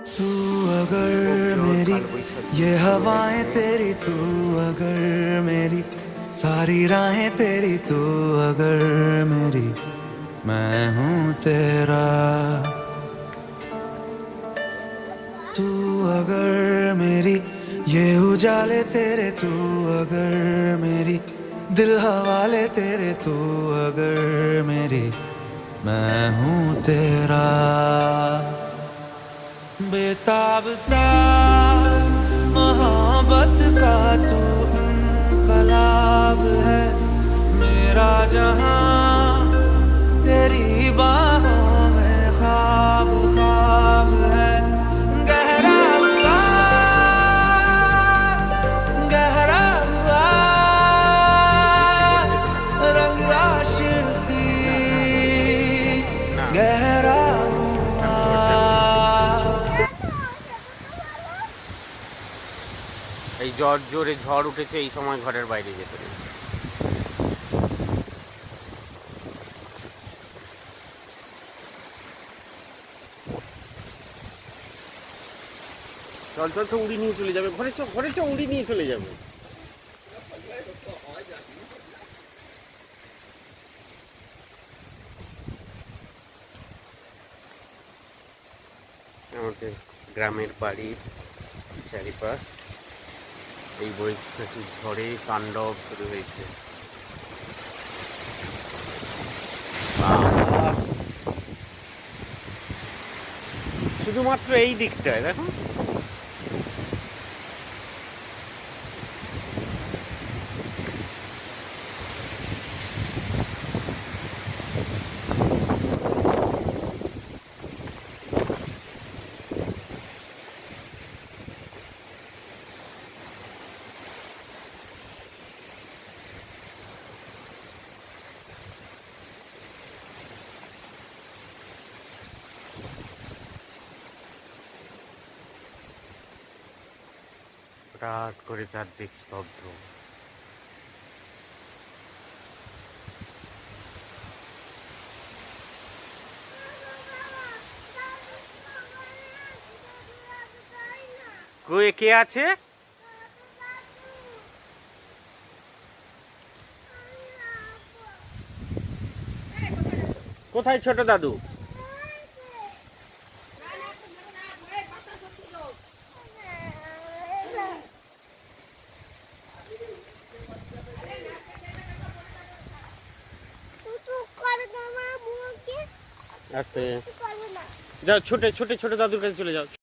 तू अगर मेरी ये हवाएं तेरी, तू अगर मेरी सारी राहें तेरी, तू अगर मेरी मैं हूँ तेरा। तू अगर मेरी ये उजाले तेरे, तू अगर मेरी दिल हवाले तेरे, तू अगर मेरी मैं हूँ तेरा। बेताब सा मोहब्बत का तू इनकलाब है, मेरा जहां तेरी बाहों में ख्वाब ख्वाब है। गहरा हुआ, गहरा हुआ रंग आशिकी, गहरा এই জোরে ঝড় উঠেছে, এই সময় ঘরের বাইরে যেতে নেই। চল চল, তো উড়ি নিয়ে চলে যাবে, ঘরে চ ঘরে চ, উড়ি নিয়ে চলে যাবে। আমাদের গ্রামের বাড়ির চারিপাশ এই বৈশাখী ঝড়ে তাণ্ডব শুরু হয়েছে। শুধুমাত্র এই দিকটায় দেখো, হঠাৎ করে চারদিক স্তব্ধ। কে আছে? কোথায় ছোট দাদু? আস্তে যাও, ছোট ছোট ছোট দাদুর কাছে চলে যাও।